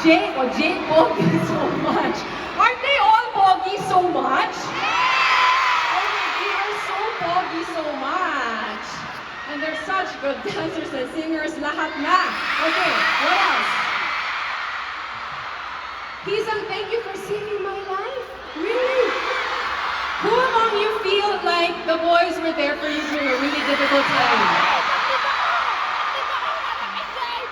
Jake, or Jake Boggy so much. Aren't they all boggy so much? Oh my, they are so boggy so much. And they're such good dancers and singers, lahat na. Okay, what else? Pisang, thank you for saving my life. Really? Who among you feel like the boys were there for you during a really difficult time?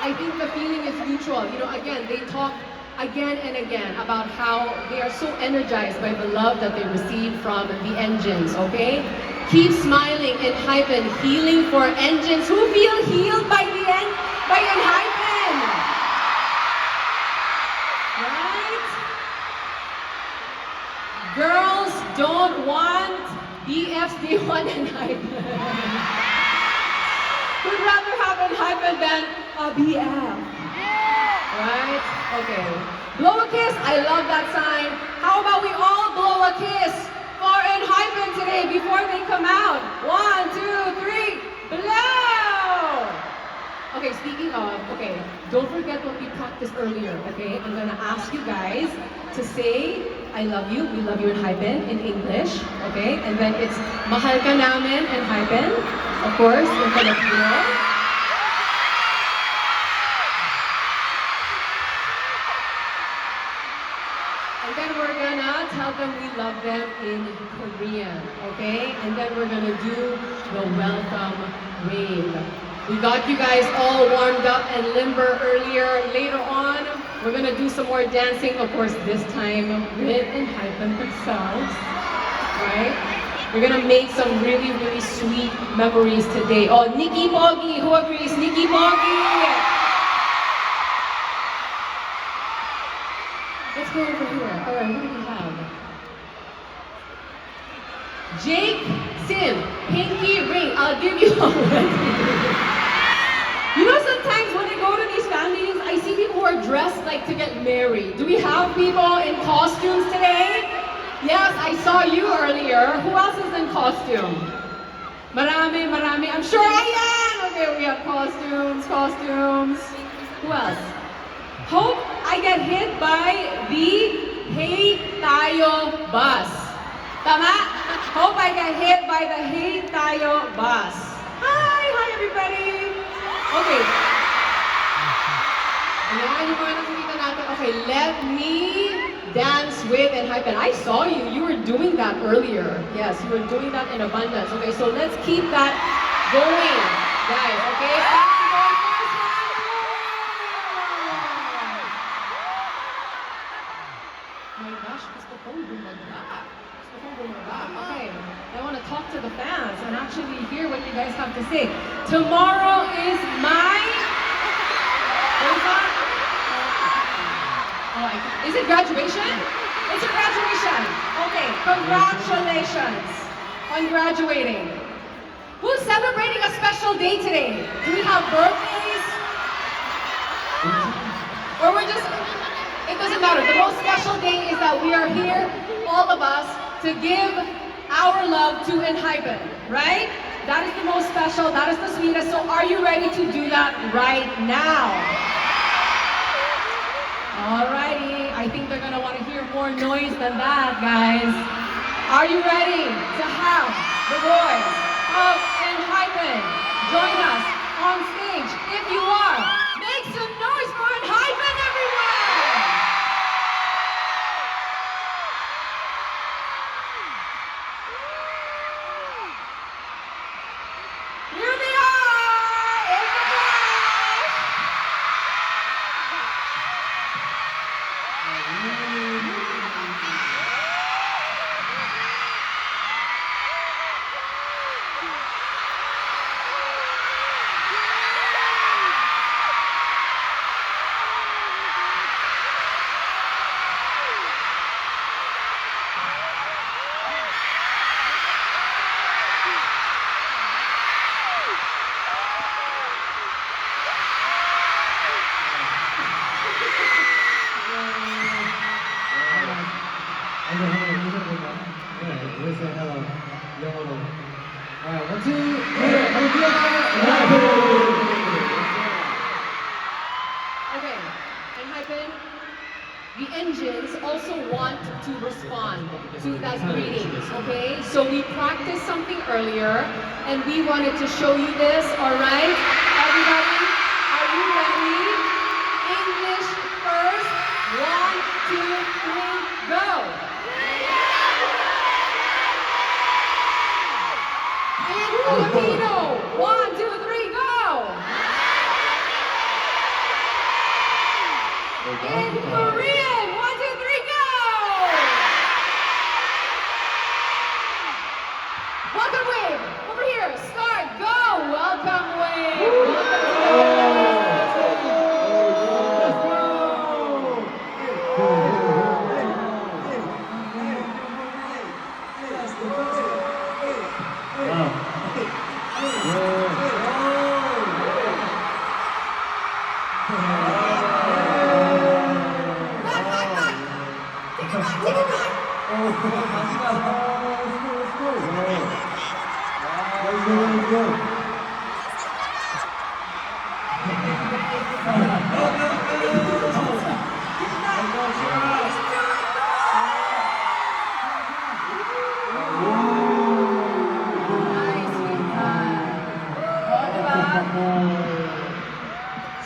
I think the feeling is mutual. You know, again, they talk again and again about how they are so energized by the love that they receive from the engines, okay? Keep smiling and hypen, healing for engines. Who feel healed by the end, by hypen? Right? Girls don't want BFs, they want hypen. We'd rather have hypen than a BF. Right? Okay. Blow a kiss. I love that sign. How about we all blow a kiss for hypen today before they come out? 1, 2, 3. Blow! Okay, speaking of, okay, don't forget what we practiced earlier, okay? I'm gonna ask you guys to say, I love you, we love you hypen in English, okay? And then it's mahal ka namin hypen, of course, in Filipino. And then we're gonna tell them we love them in Korean, okay? And then we're gonna do the welcome wave. We got you guys all warmed up and limber earlier. Later on, we're gonna do some more dancing, of course, this time with hypen themselves, right? We're gonna make some really, really sweet memories today. Oh, Nikki Boggy, who agrees? Nikki Boggy! Let's go over here. All right, what do we have? Jake Sim, pinky ring. I'll give you already. You know, sometimes when I go to these family meetings, I see people who are dressed like to get married. Do we have people in costumes today? Yes, I saw you earlier. Who else is in costume? Marami, marami. I'm sure ayan! Okay, we have costumes. Who else? Hope I get hit by the Hey Tayo bus. Tama? Hope I get hit by the Hey Tayo bus. Hi everybody! Okay. Ayan, yung mga nakikita natin. Okay, let me dance with hypen. I saw you. You were doing that earlier. Yes, you were doing that in abundance. Okay, so let's keep that going, guys. Okay, first one. Oh my gosh, gusto kong bumaba. Okay, I want to talk to the fans and actually hear what you guys have to say. Tomorrow is my... Is it graduation? It's a graduation. Okay, congratulations on graduating. Who's celebrating a special day today? Do we have birthdays? Or we're just... It doesn't matter. The most special day is that we are here, all of us, to give our love to hypen, right? That is the most special, that is the sweetest. So are you ready to do that right now? Alrighty, I think they're gonna want to hear more noise than that, guys. Are you ready to have the boys of hypen join us on stage? If you are, make some noise for hypen, everyone! Here they are! In the flash! Alright, 1, 2, Okay, hypen, the engines also want to respond to that greeting, okay? So we practiced something earlier, and we wanted to show you this, all right? Everybody, are you ready? English first. 1, 2, 3, go! In Filipino, 1, 2, 3, go! In Korean, 1, 2, 3, go! Welcome wave, over here, start, go! Welcome wave,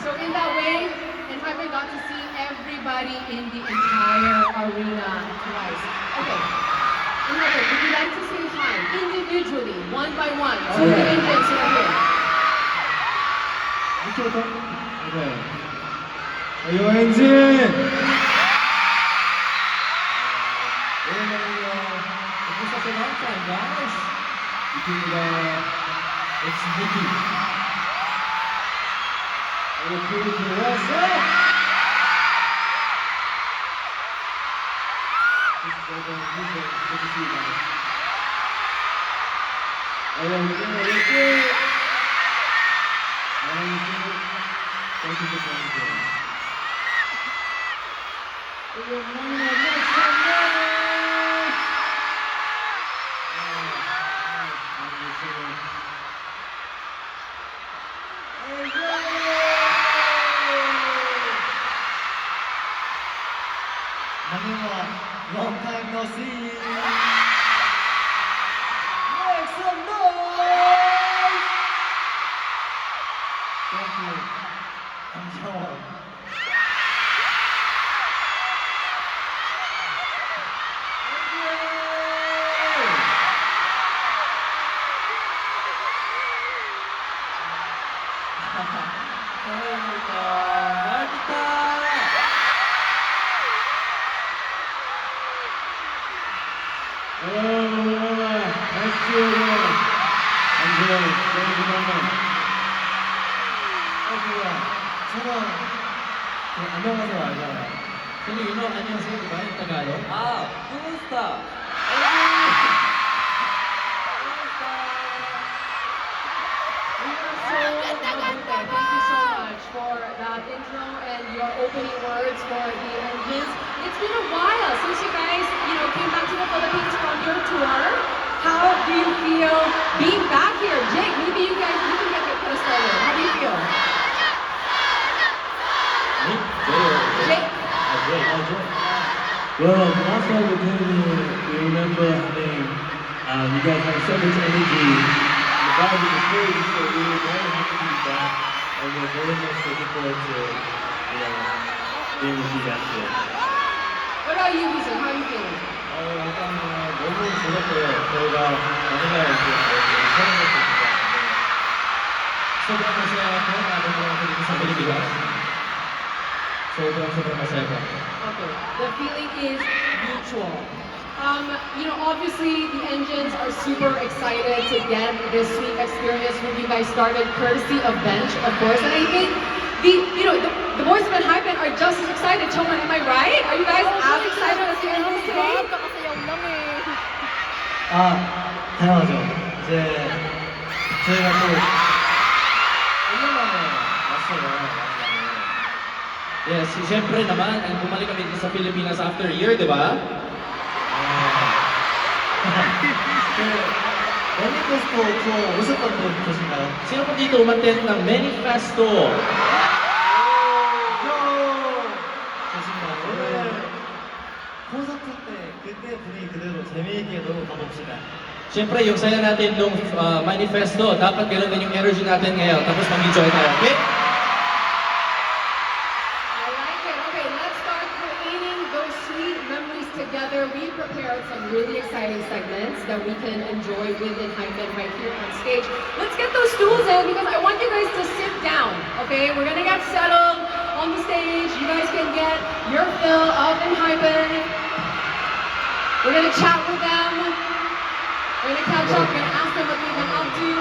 So in that way, and Hyper got to see everybody in the entire arena twice. Okay. And Hyper, would you like to say hi individually, one by one, to the Indians who are here? Yo, engine! guys. It's Vicky. What's up? Good to see you guys. Thank you for coming here. Long time no see. Make some noise. Thank you. Enjoy. 안녕하세요 알잖아요. 근데 you know 안녕하세요 그 많이 Tagalog? 아, kumusta? Thank you so much for that intro and your opening words for the engines. It's been a while since you guys, came back to the Philippines from your tour. How do you feel being back here? Jake, maybe you can get us started. How do you feel? Jake? Well, last time we came here, we remember having, you guys had so much energy. The vibe was crazy, so we were very happy to be back. And we're very much looking forward to, being with you guys here. What about you, Lisa? How are you feeling? 일단 너무 즐겁고요. 저희가 어느 날 이렇게 처음 뵙게 됐는데 sobrang masaya ako na nanonood dito sa Pilipinas. Sobrang masaya po. Okay, the feeling is mutual. Obviously the engines are super excited to get this sweet experience with you guys started, courtesy of Bench, of course. And I think the boys of Hypen are just as excited. Choman, am I right? Are you guys as excited as the engines today? 당연하죠. 이제 저희가 또 1년 만에 왔어요. Yes, siyempre naman, ang bumalik kami dito sa Pilipinas after a year, di ba? 매니페스토 투어 오셨던 분 계신가요? Sino po dito umattend ng Manifesto? 계신가요? 오늘 콘서트 때 그때 분위기 그대로 재미있게 놀고 가봅시다. Siyempre, yung saya natin nung manifesto, dapat ganoon din yung energy natin ngayon. Tapos mag-enjoy tayo, okay? I like it. Okay, let's start creating those sweet memories together. We prepared some really exciting segments that we can enjoy with Enhypen right here on stage. Let's get those stools in because I want you guys to sit down, okay? We're gonna get settled on the stage. You guys can get your fill of Enhypen. We're gonna chat with them. We're gonna catch up. We're gonna ask them what they've been up to.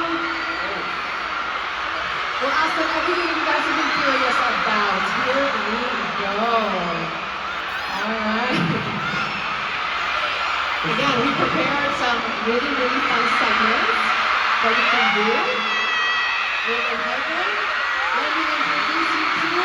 We'll ask them everything you guys have been curious about. Here we go. All right. Again, we prepared some really, really fun segments that we can do with Enhypen. Let me introduce you to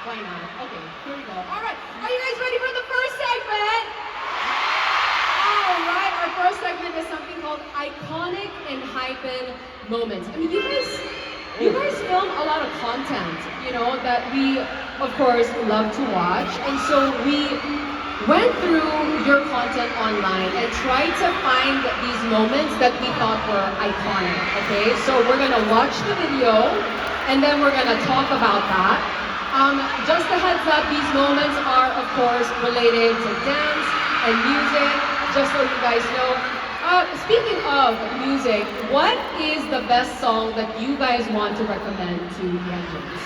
Why not? Okay, here we go. All right, are you guys ready for the first segment? All right, our first segment is something called Iconic Enhypen Moments. I mean, you guys film a lot of content, you know, that we, of course, love to watch. And so we went through your content online and tried to find these moments that we thought were iconic, okay? So we're gonna watch the video and then we're gonna talk about that. Just a heads up, these moments are, of course, related to dance and music, just so you guys know. Speaking of music, what is the best song that you guys want to recommend to the Engines?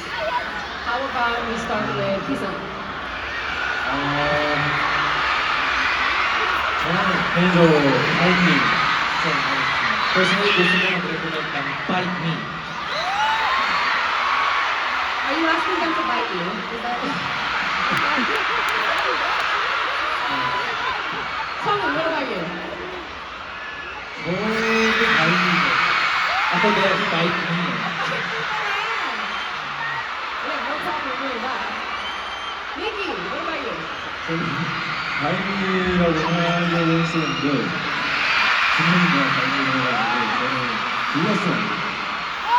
How about we start with Kisan? 저는 개인적으로 하이틴 좀 Personally, gusto ko mag-recommend ng Bite Me. Are you asking them to bite you? Is that Songwon, what about you? 모든 아이들 Ako din, Bite Me. Yeah, no problem doing that. Nikki, what about you? 아이들이라고 하려고 했었는데 진영이가 아이들이라고 저는 몰랐어요.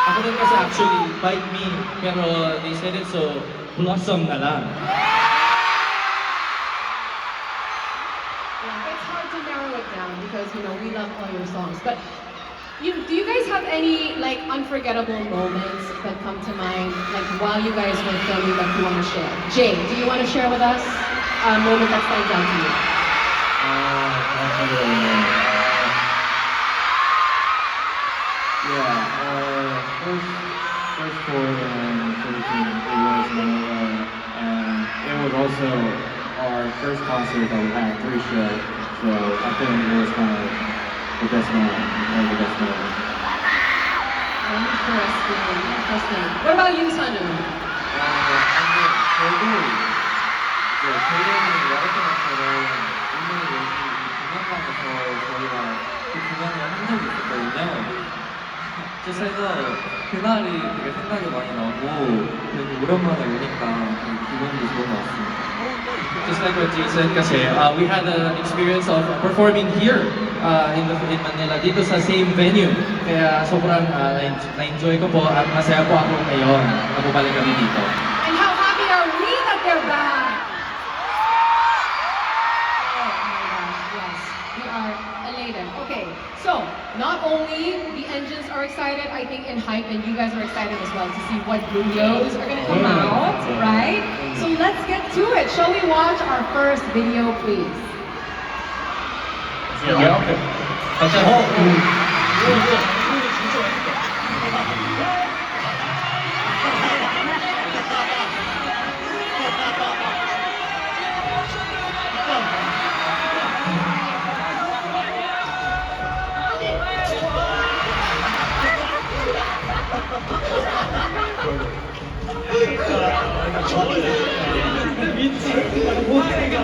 Ako din kasi actually, Bite Me, pero they said it so, Blossom na lang. Yeah, it's hard to narrow it down because, you know, we love all your songs. But do you guys have any, like, unforgettable moments that come to mind, like, while you guys were filming that you want to share? Jay, do you want to share with us a moment that stands out to you? First tour in Philippines, it was Manila, and it was also our first concert that we had, 3 shows. So I think it was kind of the best moment, one of the best moments. Interesting, interesting. What about you, Sanu? 저도 이제 저희는 와이프처럼 일본에 여기 공연장에서 저희가 그 공연을 한 적이 있었거든요. 그래서 그날이 되게 생각이 많이 나고 되게 오랜만에 오니까 되게 기분도 좋은 것 같습니다. Just like what Jay said kasi, we had an experience of performing here in Manila, dito sa same venue. Kaya sobrang na-enjoy ko po at masaya po ako ngayon na bumalik kami dito. And how happy are we that they're back? Oh my gosh, yes. We are elated. Okay, so not only the Engines are excited, I think Enhypen, you guys are excited as well to see what videos are gonna come out, right? So let's get to it. Shall we watch our first video, please?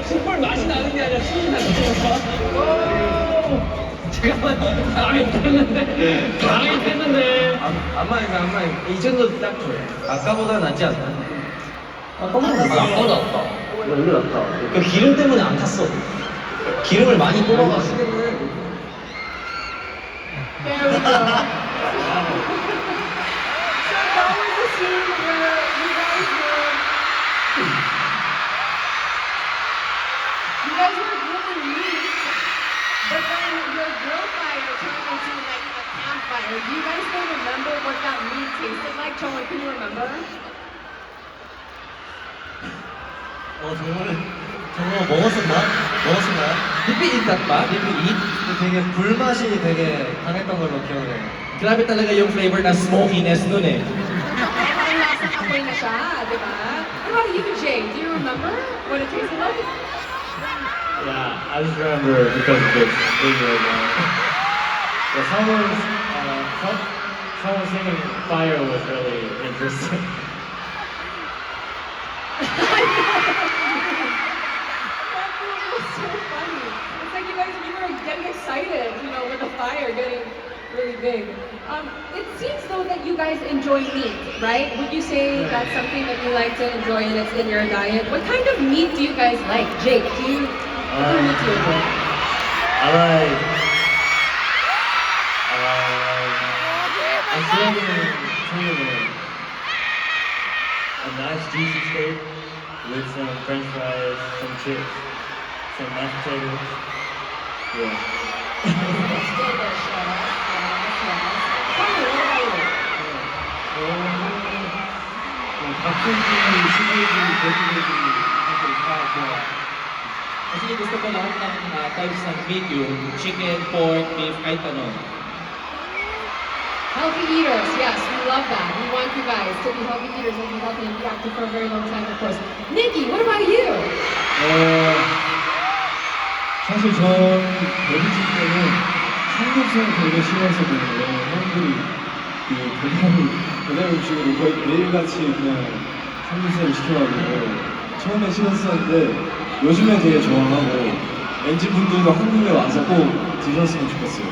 정말 맛이 나는 게 아니라 신이 나는 거야. 안 망했어. 이 정도 딱 좋아요. 아까보다 낫지 않나? 나보다 낫다. 오히려 낫다. 그 기름 때문에 안 탔어. 기름을 많이 뽑아가지고. There we go. So that was the scene where you guys were grilling meat, but then your grill fire turned into like a campfire. Do you guys still remember what that meat tasted like? Chong, can you remember? 저거 먹었었나요? Did we eat that ba? Did we eat? 되게 불맛이 되게 강했던 걸로 기억을 해요. Grabe talaga yung flavor na smokiness nun eh. Parang lasang apoy na siya, di ba? What about you, Jay? Do you remember what it tasted like? Yeah, I just remember because of this video. Yeah, someone singing "Fire" was really interesting. That was so funny. It's like you were getting excited, with the fire getting really big. It seems though that you guys enjoy meat, right? Would you say that's something that you like to enjoy and it's in your diet? What kind of meat do you guys like? Jake, what kind of meat do you enjoy? I'm feeling a nice juicy steak with some French fries, some chips, some mashed potatoes. Yeah. It's delicious. Tell me, what about you? 닭고기, 수제비, 돼지고기 사실 다 좋아. Kasi gusto ko lahat ng types ng meat, yung chicken, pork, beef, kahit ano. Healthy eaters, yes, we love that. We want you guys to be healthy eaters and be healthy and be active for a very long time, of course. Nikki, what about you? 사실 전 데뷔집 때는 삼겹살 되게 싫어했었거든요. 형들이 배달 음식으로 거의 매일같이 그냥 삼겹살을 시켜가지고 처음에 싫었었는데 요즘에 되게 좋아하고 엔지분들도 한국에 와서 꼭 드셨으면 좋겠어요.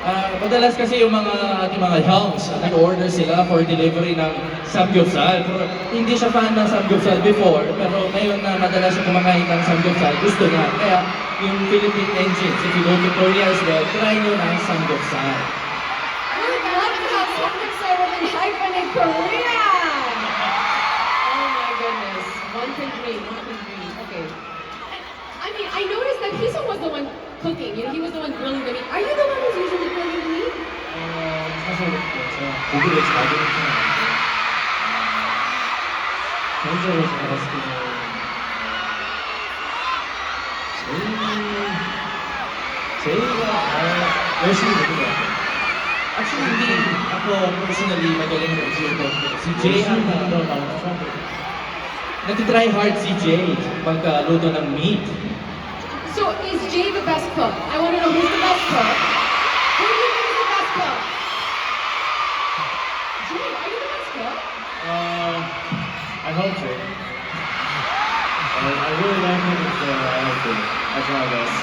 Madalas kasi yung ating mga helms, nag-order sila for delivery ng samgyeopsal. Pero hindi siya fan ng samgyeopsal before, pero ngayon na madalas siya kumakain ng samgyeopsal, gusto niya. Kaya yung Philippine Engines, if you go to Korea as well, try nyo ng samgyeopsal. We'd love to have samgyeopsal with an hyphen in Korea! Oh my goodness. One can dream. Okay. I mean, I noticed that Hiso was the one cooking. He was the one grilling the meat. Are you the one who's usually grilling the meat? 사실 제가 고기를 잘 먹는 편은 개인적으로 제가 봤을 때는 제이가 열심히 먹는 것 같아요. Actually, hindi ako personally magaling mag-grillo. Si Jay ang nag-try hard si Jay magluto ng meat. So, is Jay the best cook? I want to know who's the best cook. Who do you think is the best cook? Jay, are you the best cook? I hope so. I really like it, so I hope so. I try my best.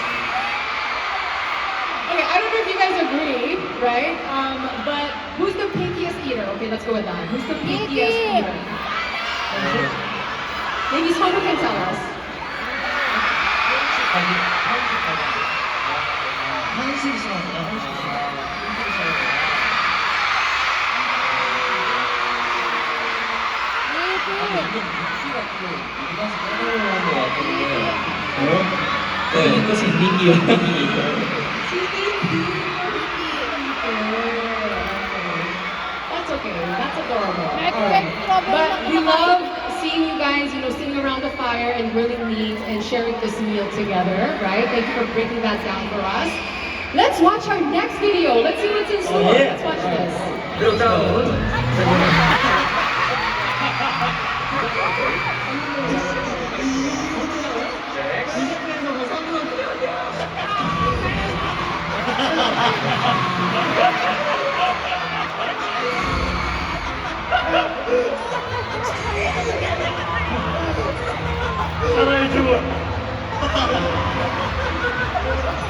Okay, I don't know if you guys agree, right? But who's the pinkiest eater? Okay, let's go with that. Who's the pinkiest eater? Maybe someone can tell us. Tingin ko si Nikki yung nag-iito. That's okay. That's adorable. Alright. But we love seeing you guys, sitting around the fire and grilling meat and sharing this meal together, right? Thank you for breaking that down for us. Let's watch our next video. Let's see what's in store. Let's watch this. 사랑해 주고.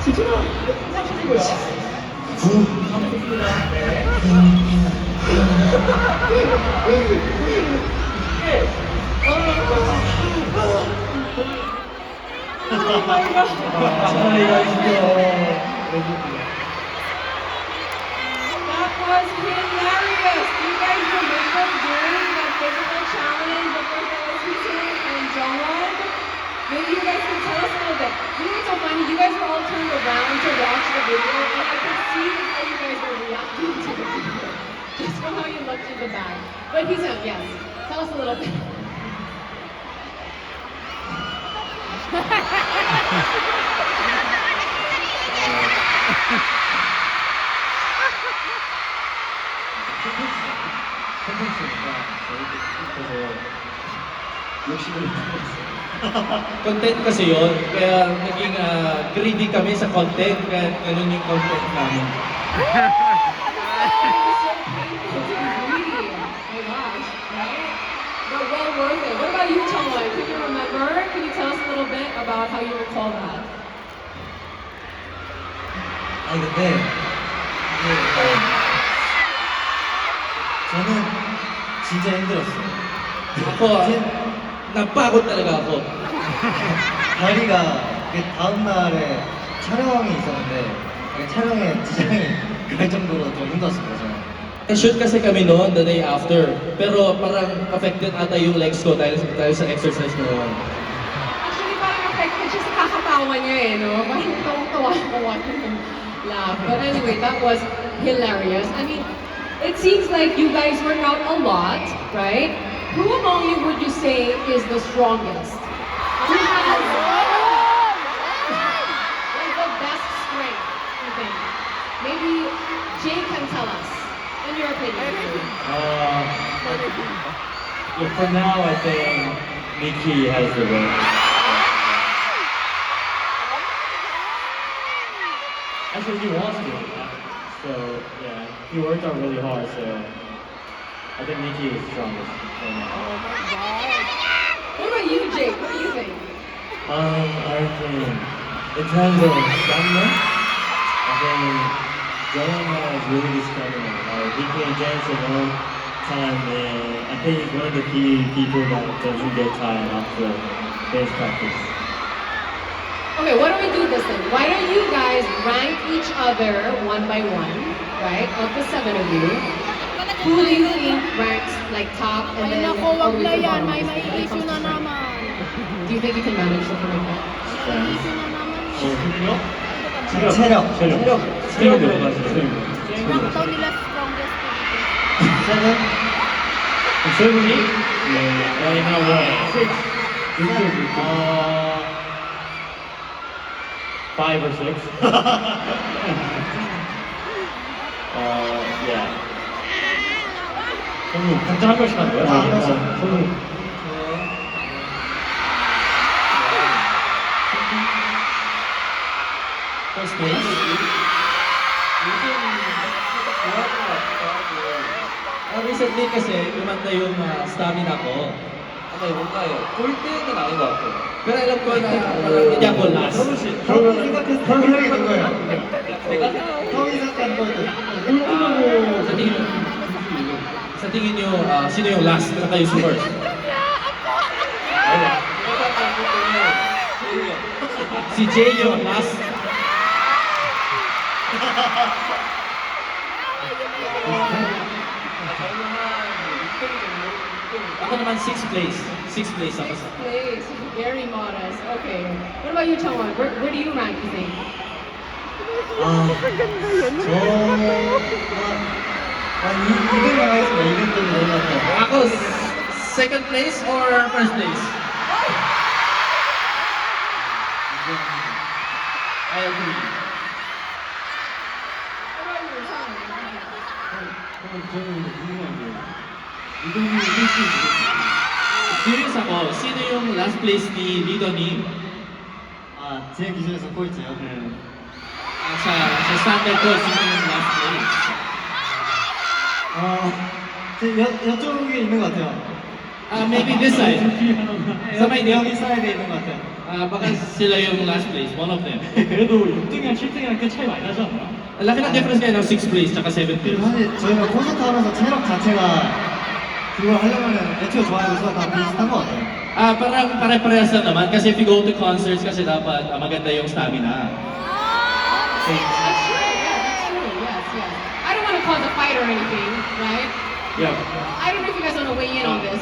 진짜 찍고 있어. Oh my god. 차라리가 진짜 That was hilarious. Do you guys remember doing that physical challenge with Hussein and Jongwon? Maybe you guys can tell us a little bit. You know what's so funny? You guys were all turned around to watch the video, and I could see how you guys were reacting to the video. Just from how you looked in the back. But he said, yes. Tell us a little bit. 컨텐츠니까 저희도 욕심을 냈어요. Content kasi yon, kaya naging greedy kami sa content, kaya ganun yung content namin. But well worth it. What about you, Chongwon? Can you remember? Can you tell us a little bit about how you recall that? 아니 근데 이게 저는 진짜 힘들었어요. Ako, napagod talaga ako. 다리가 그 다음 날에 촬영이 있었는데 촬영에 지장이 갈 정도로 좀 힘들었어요. 저는. Shoot kasi kami noon the day after, pero parang affected ata yung legs ko dahil sa exercise na yun. Actually, parang affected siya sa kakatawa niya eh, no? Parang tawang-tawa ako watching him laugh. But anyway, that was hilarious. I mean, it seems like you guys work out a lot, right? Who among you would you say is the strongest? Who has like the best strength, you think? Maybe Jay can tell us, in your opinion. Yeah, for now, I think Nikki has the win. Actually, he wants to. So, yeah, he worked out really hard, so I think Nikki is strongest right now. What about you, Jake? What do you think? I think, in terms of stamina, I think Jonah is really good stamina. He can dance a long time, and I think he's one of the few people that doesn't get tired after dance practice. Okay, why don't we do this then? Why don't you guys rank each other one by one, right? Of the seven of you. Who do you think ranks like top and Ay then nako, wag or na with the yan. bottom? May When it issue comes to na strength? naman. Do you think you can manage something like that? May issue na naman. 체력 들어가죠. Rank daw nila strongest dito. 세븐? 세븐이? Yeah, right now we're at 6. Five or six. Yeah. 형님, 각자 한 명씩 하는 거야? 형님. First place. Recently kasi, gumanda yung stamina ko. 아니 뭔가요? 꼴등은 아닌 것 같아요. Pero alam ko na parang hindi ako last. 형이 생각했을 때 꼴등이 누구예요? Teka, 형이 생각한 꼴등. sa tingin nyo, sino yung last at saka yung first? Si Jay yung last. Ako naman 6th place. 6th place ako sa. Place, very modest. Okay. What about you, Chongwon? Where do you rank, you think? 이등만 하겠습니다. 2등 정도 되는 것 같아요. Ako, second place or first place? I agree. What about you, Chongwon? 저는 궁금한 게 이동이 1등 Curious ako, sino yung last place ni 리더님? 제 기준에서 꼴찌요. Sa standard ko, sino yung last place? 이쪽에 있는 것 같아요. Maybe this side. Sa may 여기 사이드에 있는 것 같아요. baka sila yung last place, one of them. 그래도 6등이랑 7등이랑 꽤 차이 많이 나지 않나? Ang laki ng difference ngayon ng 6th place tsaka 7th place. 사실 저희가 콘서트 하면서 체력 자체가 그걸 하려면 애초에 좋아하는 수가 다 비슷한 것 같아요. Parang pare-parehas lang naman kasi if you go to concerts kasi dapat maganda yung stamina. That's true. Yeah, that's true. Yes, yes. I don't want to cause a fight or anything, right? Yeah. I don't know if you guys want to weigh in on this,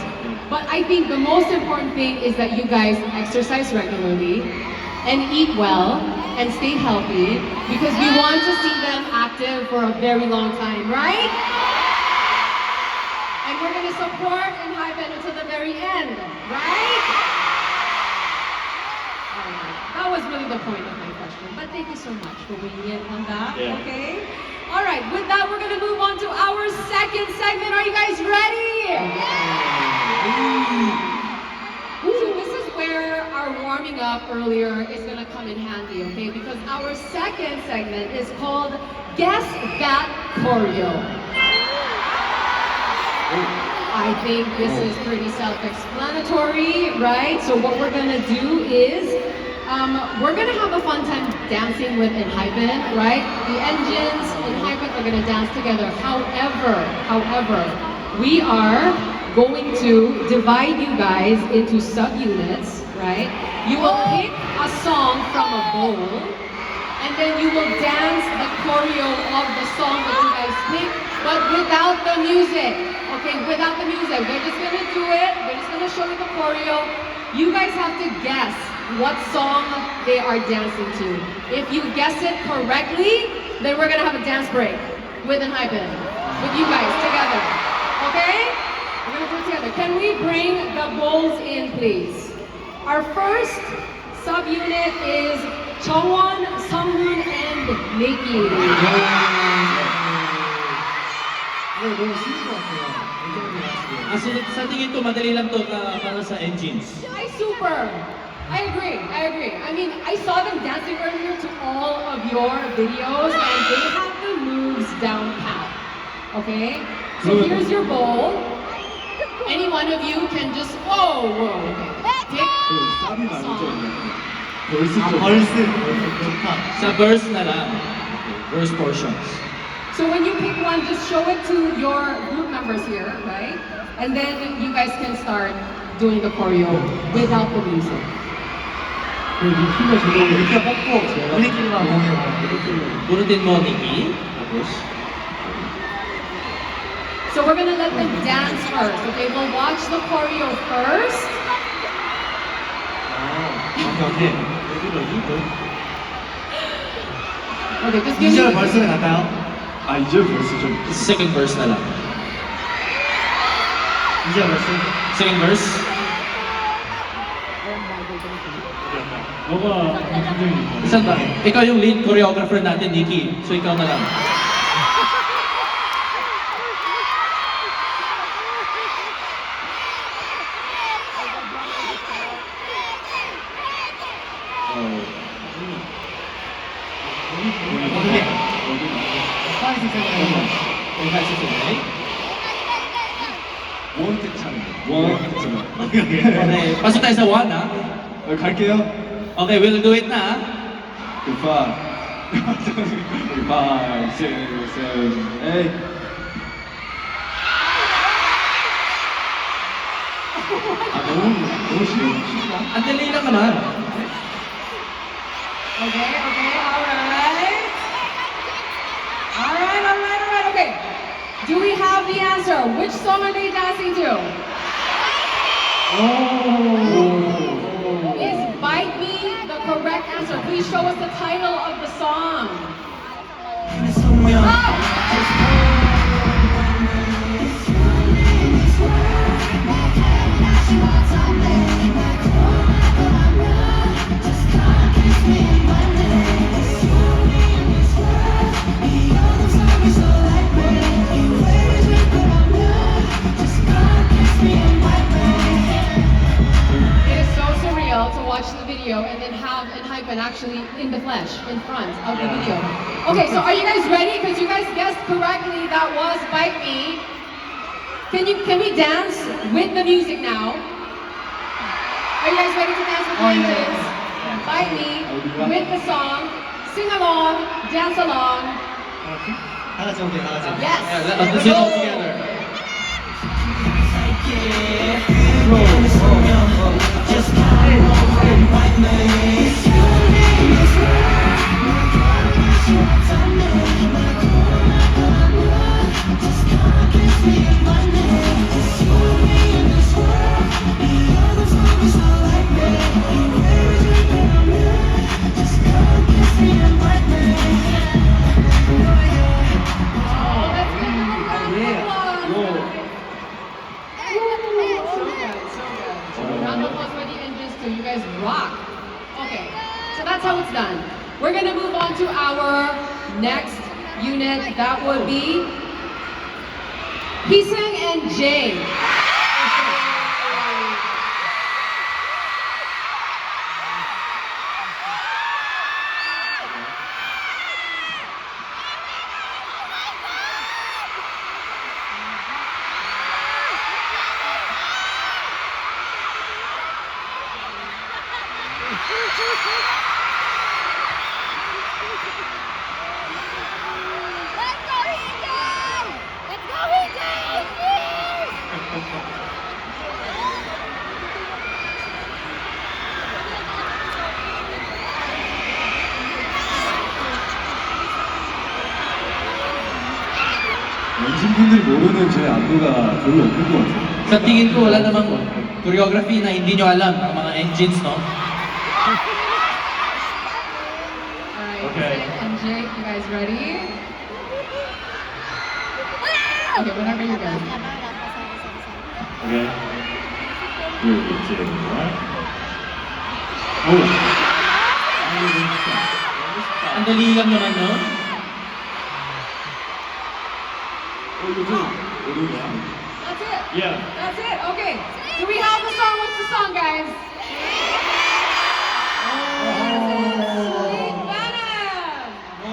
but I think the most important thing is that you guys exercise regularly and eat well and stay healthy because we want to see them active for a very long time, right? And we're going to support and hype it until the very end, right? Alright, that was really the point of my question, but thank you so much for weighing in on that, Yeah. okay? Alright, with that, we're going to move on to our second segment. Are you guys ready? So this is where our warming up earlier is going to come in handy, okay? Because our second segment is called Guess That Choreo. I think this is pretty self-explanatory, right? So what we're going to do is we're going to have a fun time dancing with Enhypen, right? The engines and Enhypen are going to dance together. However, we are going to divide you guys into subunits, right? You will pick a song from a bowl, and then you will dance the choreo of the song that you guys pick, but without the music. Okay, without the music. We're just gonna do it. We're just gonna show you the choreo. You guys have to guess what song they are dancing to. If you guess it correctly, then we're gonna have a dance break with Enhypen, with you guys together. Okay? We're gonna do it together. Can we bring the bowls in, please? Our first subunit is Chongwon, Sunghoon, and Nikki. 이거 너무 쉬운 것 같아요. 굉장히 많았어요. Sa tingin ko, madali lang to para sa engines. Super. I agree. I mean, I saw them dancing earlier to all of your videos, and they have the moves down pat. Okay? So here's your bowl. Any one of you can just, whoa. Okay. Pick 쌈이 a 나오죠. song. 벌스 아, 쪽. 벌스. 좋다. Sa verse na lang. Verse portions. So when you pick one, just show it to your group members here, right? And then you guys can start doing the choreo without the music. 이렇게 뽑고 우리끼리만 보면 Bunutin mo, Nikki. So we're gonna let them dance first, okay? We'll watch the choreo first. 오케이. Okay, just give 2절 me. 벌스를 갈까요? 아, 이제 벌스 좀. Second verse na lang. 2절 벌스. Second verse. 너가 팀장이니까. Saan ba? Ikaw yung lead choreographer natin, Nikki. So ikaw na lang. 어떻게? 스파이스 세븐. Kung kasi sila 원택 Okay, pasok tayo sa 1, ha? 갈게요. Okay, we'll do it na, ha? Goodbye. 5, 6, 7, 8. 너무 쉬워. Ang dali lang naman. Okay, alright. Alright, okay. Do we have the answer? Which song are they dancing to? Is Bite Me the correct answer? Please show us the title of the song. It is so surreal to watch the video and then have Enhypen actually in the flesh, in front of the video. Okay, so are you guys ready? Because you guys guessed correctly that was Bite Me. Can we dance with the music now? Are you guys ready to dance with the engines? Bite Me with the song. Sing along, dance along. 다 같이 오케이, 다 같이. Yes. Yeah, let's do it all together. Oh, let's give them a round of applause. So good, so good. Round of applause for the engines too. You guys rock. Okay, so that's how it's done. We're gonna move on to our next unit. That would be Hisung and Jay. Let's go, Hijay! Let's go, Hijay! 연신분들이 모르는 제 안무가 별로 없는 것 같아요. Sa tingin ko, wala namang choreography na hindi nyo alam ang mga engines, no? Alright, Okay. Hisung and Jay, you guys ready? Okay, whenever you're ready. Okay. Here we go. 오. 아유, 멋있다. Ang dali lang naman, no? 이거 오르냐? That's it. Yeah. That's it. Okay. Do we have the song? What's the song, guys? Sweet Venom. 오.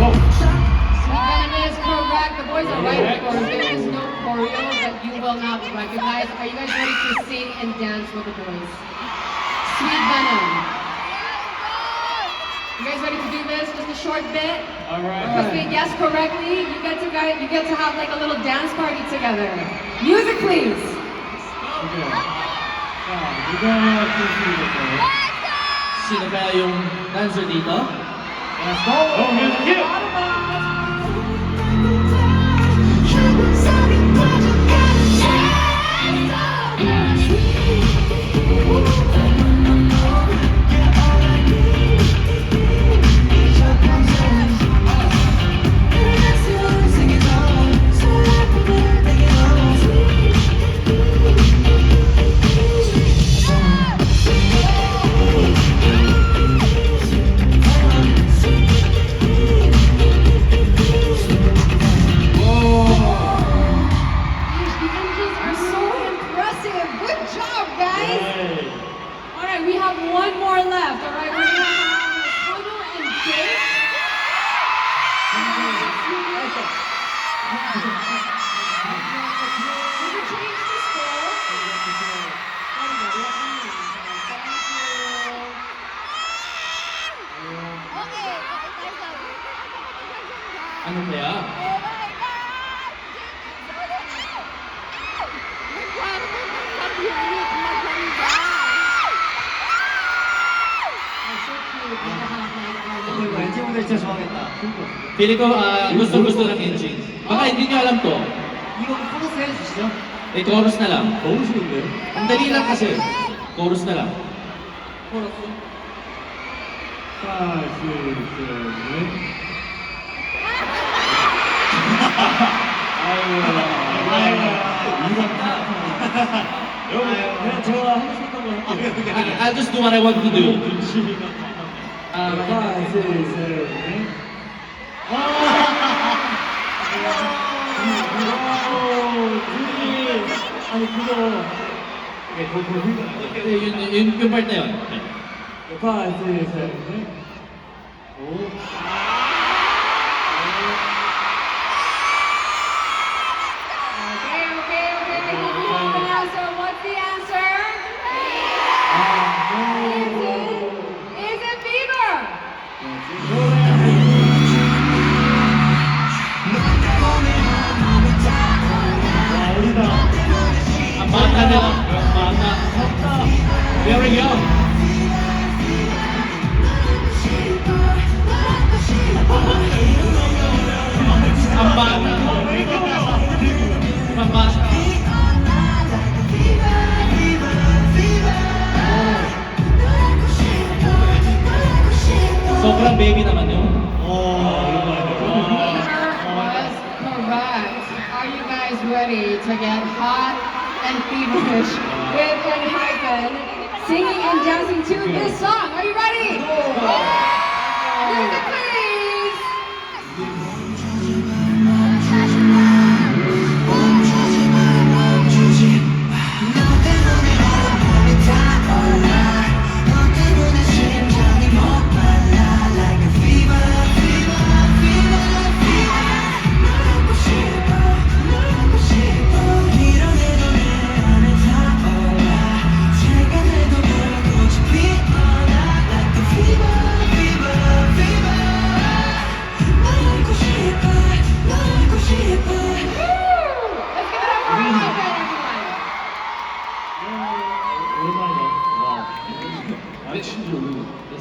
Sweet Venom is correct. The boys are right, of course. There is no choreo that you will not recognize. Are you guys ready to sing and dance with the boys? Sweet Venom. You guys ready to do this? Just a short bit. All If right. they guess correctly, you get to have like a little dance party together. Music, please. 오케이. 자, 누가 춤추겠어요? Sino kaya yung dancer dito? Let's go. Oh, here's the kid. The engines are so impressive. Good job, guys. Yay. All right, we have one more left. All right, we're gonna have Sono and Jake. Would you change the score? Okay, Ano kaya? oh my God! Nag-unit, maganda! They're so cute. They have like 이거 엔진분들 진짜 좋아하겠다. Feeling ko gusto ng engine. Baka hindi nyo alam to. 이거 코러스 해주시죠. Eh, chorus na lang. 너무 쉬운데요? Ang dali lang kasi. Chorus na lang. 5, 6, 7. 여러분, 그냥 제가 하고 싶었던 거 할게요. I'll just do what I want to do. 5, 6, 7, 8. 아니 그거 yung part na yun. 5, 6, 7, 8. 오. Okay. Who have an answer? What's the answer? Is it fever? Ang bata nila. Ang bata. Very young. Ang bata. Ang bata. Sobrang baby naman yun. Fever was correct. Are you guys ready to get hot and feverish with Enhypen singing and dancing to this song? Are you ready? Music, please. Let's give it up for Enhypen, everyone. 오랜만이다. 와.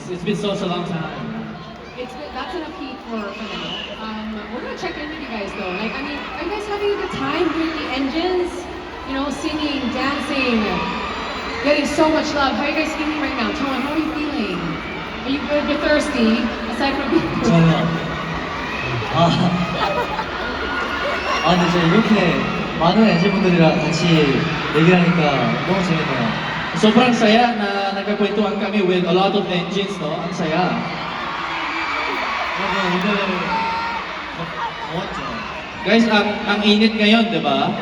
It's been such a long time. That's enough heat for now. We're gonna check in with you guys though. Like, I mean, are you guys having a good time with the engines? You know, singing, dancing, getting so much love. How are you guys feeling right now? Toan, how are you feeling? Are you good? You're thirsty? Aside from being thirsty. 저요. 근데 저 이렇게 많은 엔지분들이랑 같이 얘기를 하니까 너무 재밌네요. Sobrang saya na nagkakwentuhan kami with a lot of engines, no? Ang saya. 여러분 오늘 더웠죠? Guys, ang init ngayon, di ba?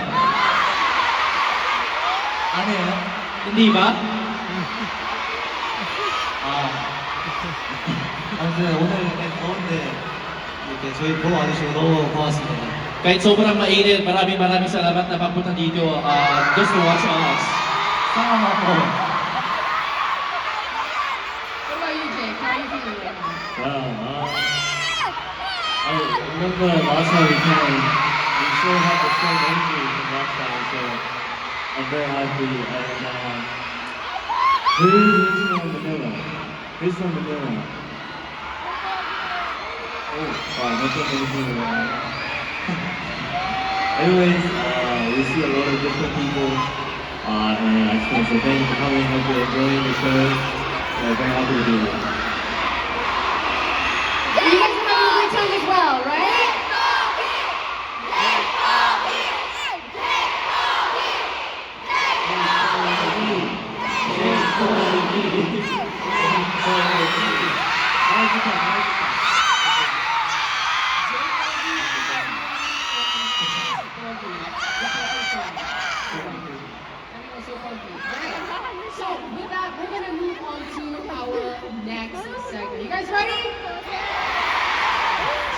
아니에요? Hindi ba? 아무튼 오늘 이렇게 더운데 이렇게 저희 보러 와주시고 너무 고맙습니다. Kahit sobrang mainit, maraming salamat na papunta dito just to watch us. 사랑하고 What about you, Jake? How are you feeling right now? Wow. I remember last time we came, we still had the same energy from last time, so I'm very happy. And who's from Manila? Who's from Manila? Oh, wow, that's what I'm doing. Anyways, we see a lot of different people, and I just want to say thank you for coming. Hope you're enjoying the show. We're very happy to be here. You guys are having a great time as well, right? So with that, we're gonna move on to our next segment. You guys ready?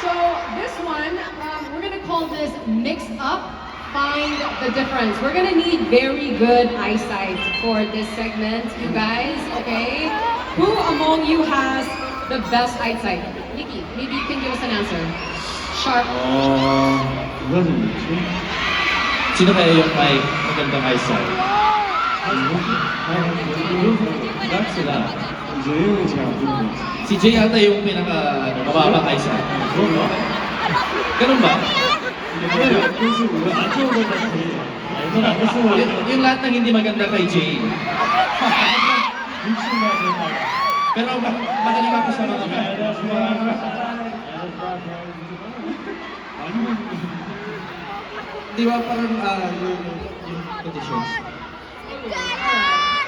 So this one, we're gonna call this Mix Up, Find the Difference. We're gonna need very good eyesight for this segment, you guys, okay? Who among you has the best eyesight? Nikki, maybe you can give us an answer. Sharp. 누가 좀 있지? Sino kaya yung may magandang eyesight? 딱 sila. 이제 형이 잘 안 보이는 거 Si Jay ata yung mababang eyesight. 그런가? Ganun ba? 그래서 왜안 좋은 것 같아? 이건 안 했으면 Yung lahat ng hindi maganda kay Jay. 미친 거 같아. Pero magaling ako sa mga Di ba parang yung conditions?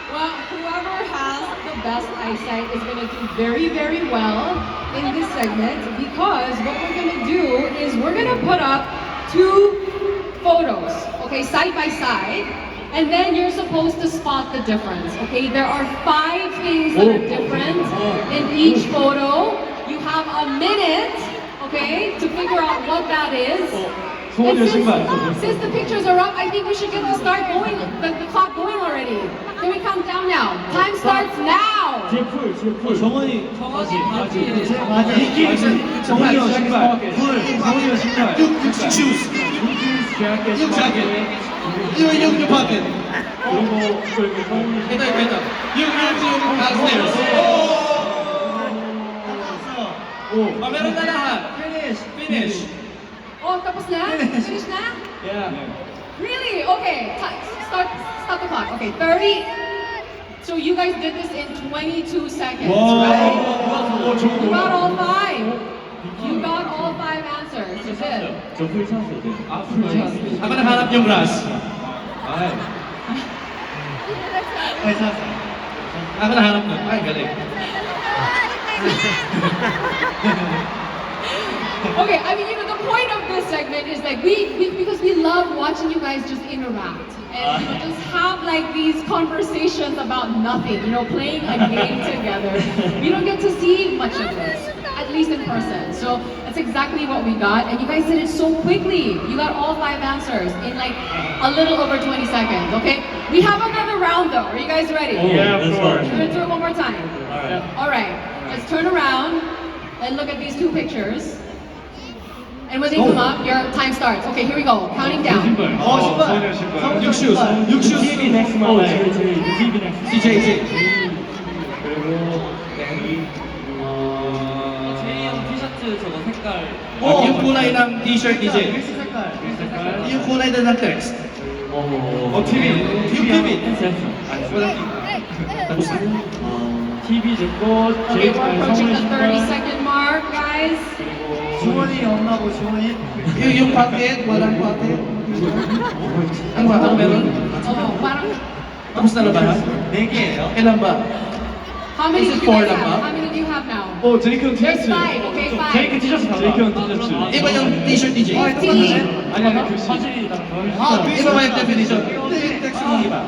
Well, whoever has the best eyesight is gonna do very, very well in this segment because what we're gonna do is we're gonna put up two photos, okay, side by side, and then you're supposed to spot the difference, okay? There are 5 things that are different in each photo. You have a minute, okay, to figure out what that is. 소원 And 여신 거 아니죠? since the pictures are up, I think we should get the start going, the clock going already. Can we count down now? Time starts now. 뒤에 풀. 정원이 바지. 정원이 형 신발. 풀. 정원이 형 신발. shoes. jacket. Yung pocket. 그리고 성훈이 Ito. Yung downstairs. Meron na lahat. Finish. Oh, tapos na? Finish na? Yeah. Really? Okay. Start the clock. Okay, 30. So you guys did this in 22 seconds, right? You got all 5. You got all 5 answers. You did. 저풀 찾았어요. Ako nakahanap yung grass. Ako nahanap nun. Ay, galing. Okay, I mean, the point of this segment is like because we love watching you guys just interact and just have like these conversations about nothing, playing a game together. We don't get to see much of this, at least in person. So that's exactly what we got, and you guys did it so quickly. You got all 5 answers in like a little over 20 seconds. Okay, we have another round though. Are you guys ready? Yeah, of course. We're gonna do it one more time. All right. Let's turn around and look at these 2 pictures. And when they come up, your time starts. Okay, here we go. Counting down. 신발. 성훈이 신발. Yung shoes. TV next month. TV next. CJ. 그리고 제이형 티셔츠 저거 색깔 Yung kulay ng t-shirt ni Jay. Yung kulay din ng text. TV. Yung TV. Walang Tapos na. TV 제 거, Okay, 제이 we're approaching the 성훈이 30-second mark, guys. 주원이 엄마고 주원이 Yung pocket, walang pocket. Ang meron? Oh, parang, Tapos na labahan? 4개예요. Ilan ba? how many Is do it you four guys lang have? ba? How many do you have now? 제이크 형 There's 티셔츠. 5. Okay, 5. 제이크 티셔츠 달라. 제이크 형 티셔츠. Iba yung t-shirt ni Jay. 15. 아니 그 사진이 Iba ba yung definition? Hindi, text mo iba.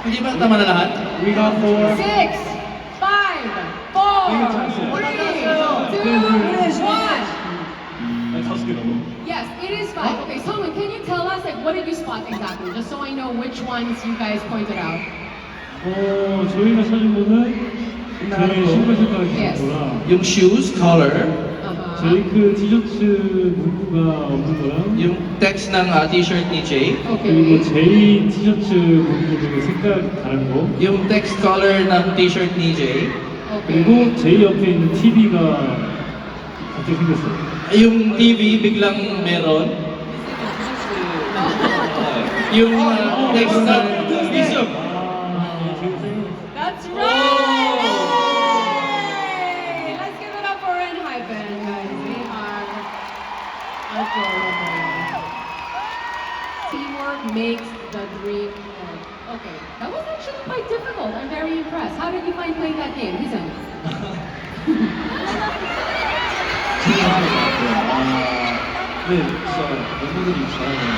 Hindi ba tama na lahat? We got 4. 6, 5, 4, 3, 2, 1. 다섯 개 넘어. Yes, it is 5. Okay, Songwon, can you tell us what did you spot exactly? Just so I know which ones you guys pointed out. 저희가 찾은 거는 저희 신발 색깔이 Yes. 거랑 Yung shoes, color. Uh-huh. 제이크 티셔츠 문구가 없는 거랑 Yung text ng t-shirt ni Jay. 그리고 Okay. 제이 티셔츠 문구 색깔 다른 거 Yung text color ng t-shirt ni Jay. Okay. 그리고 제이 옆에 있는 TV가 갑자기 생겼어요. Yung TV biglang meron. Yung text ng vision. That's right! Yay! Let's give it up for Enhypen, guys. They are adorable. Teamwork makes the dream work. Okay, that was actually quite difficult. I'm very impressed. How did you find playing that game? Hisan? 네, 진짜 멤버들이 잘하네요.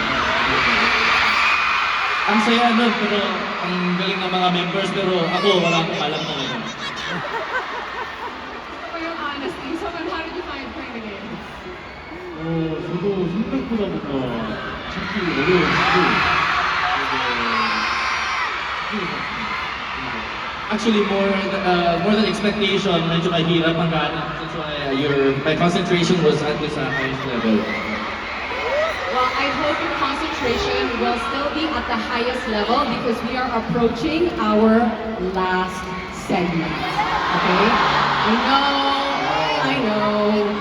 Ang saya nun, pero ang galing ng mga members, pero ako wala akong alam talaga. For your honesty, so then how did you find playing the game? 저도 생각보다 뭔가 찾기 어려웠고 Actually, more than expectation, medyo mahirap ang ganap. That's why my concentration was at this highest level. Well, I hope your concentration will still be at the highest level because we are approaching our last segment. Okay? I know.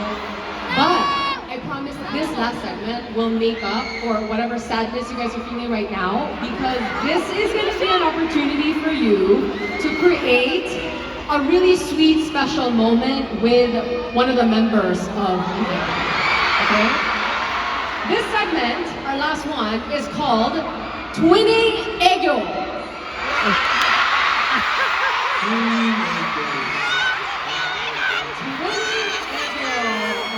But I promise this last segment will make up for whatever sadness you guys are feeling right now because this is going to be an opportunity for you to create a really sweet, special moment with one of the members of Enhypen. Okay? This segment, our last one, is called Twinning Egyo. O,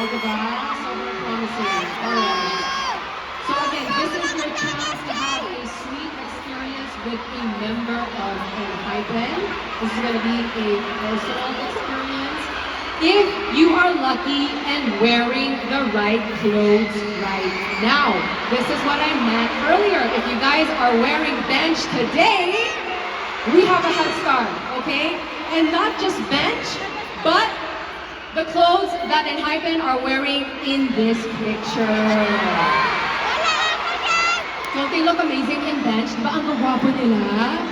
diba? Sobrang promising. Alright. So again, this is your chance to have a sweet experience with a member of Enhypen. This is going to be a personal experience. If you are lucky and wearing the right clothes right now. This is what I meant earlier. If you guys are wearing bench today, we have a head start, okay? And not just bench, but the clothes that Enhypen are wearing in this picture. Don't they look amazing in bench? Diba ang gwapo nila?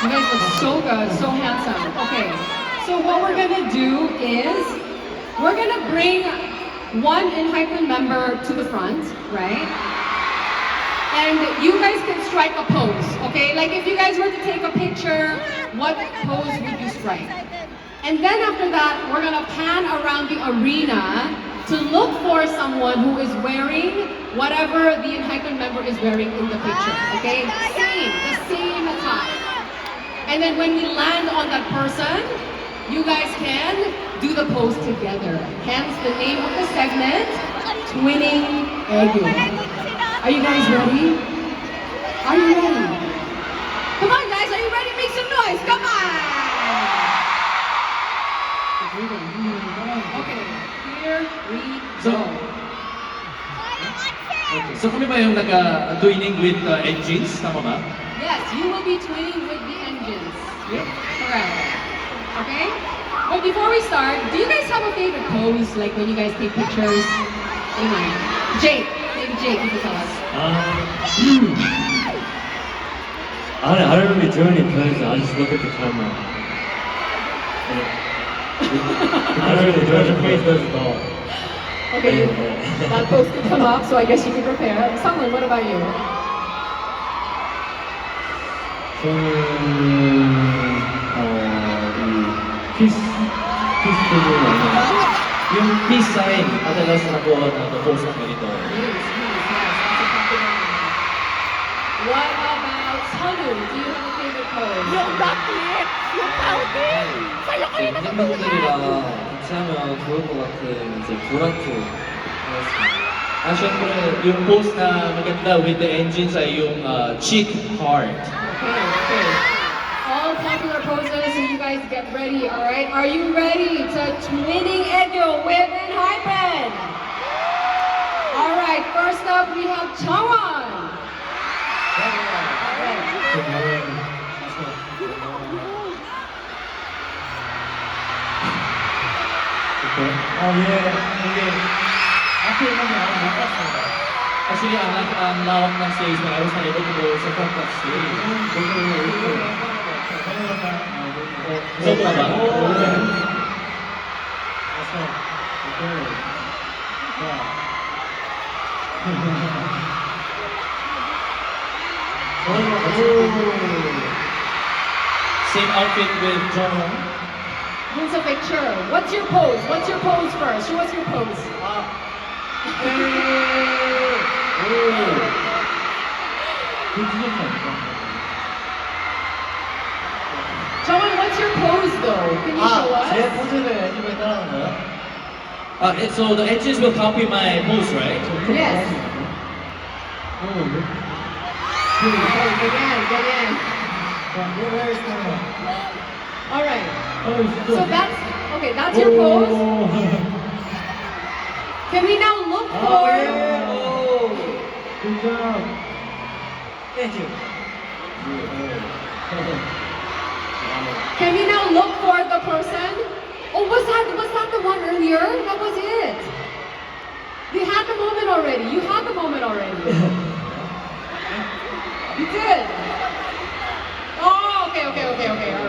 You guys look so good, so handsome. Okay, so what we're gonna do is, we're gonna bring one Enhypen member to the front, right? And you guys can strike a pose, okay? Like if you guys were to take a picture, what pose would you strike? And then after that, we're gonna pan around the arena to look for someone who is wearing whatever the Enhypen member is wearing in the picture, okay? The same attire. And then when we land on that person, you guys can do the pose together. Hence the name of the segment, Twinning Egyo. Are you guys ready? Are you ready? Come on guys, are you ready? Make some noise, come on! Okay, here we go. Okay. So kami ba yung nag-twinning with engines? Tama ba? Yes, you will be twinning with the engines. Yep. Correct. Okay? But before we start, do you guys have a favorite pose, like when you guys take pictures? Anyone? Jake, maybe Jake, you can tell us. I don't really do any poses. I just look at the camera. I don't really do any poses at all. Okay, that pose could come up, so I guess you can prepare. Someone, what about you? Peace figure. Yung peace sign, madalas na po na-post ng ganito. Yes, that's a popular one. What about Sonu? Do you have a favorite pose? Yung backflip! Yung pouting! Sa'yo ko rin 팬분들이랑 같이 하면 좋을 것 같은 이제 보라트 Ah, syempre, yung post na maganda with the engines ay yung cheek heart. Okay. All popular poses, so you guys get ready, alright? Are you ready to Twinning Egyo with Enhypen? Alright, first up we have Chawan. Actually, ang lawak ng stage na I was not able to go sa front of stage. So ba? Same outfit with John. Here's a picture. What's your pose? What's your pose first? Show us your pose. Chawan, what's your pose though? Can you show us? 제 포즈를 해주면 따라하는 거예요? So the engines will copy my pose, right? Yes. Ganyan. All right. So that's your pose. Can we now look for? Good job. Thank you. Can we now look for the person? Oh, was that the one earlier? That was it. We had the moment already. You had the moment already. You did. Oh, okay. All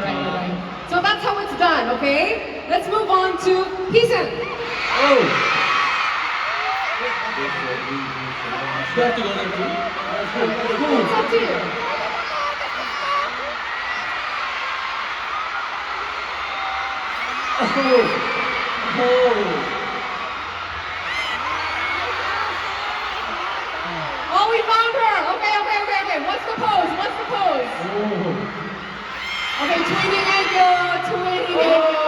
right. So that's how it's done, okay? Let's move on to Hisan. You have to go there too. It's up to you. Oh, we found her. Okay. What's the pose? Okay, twinning Egyo, twinning Egyo.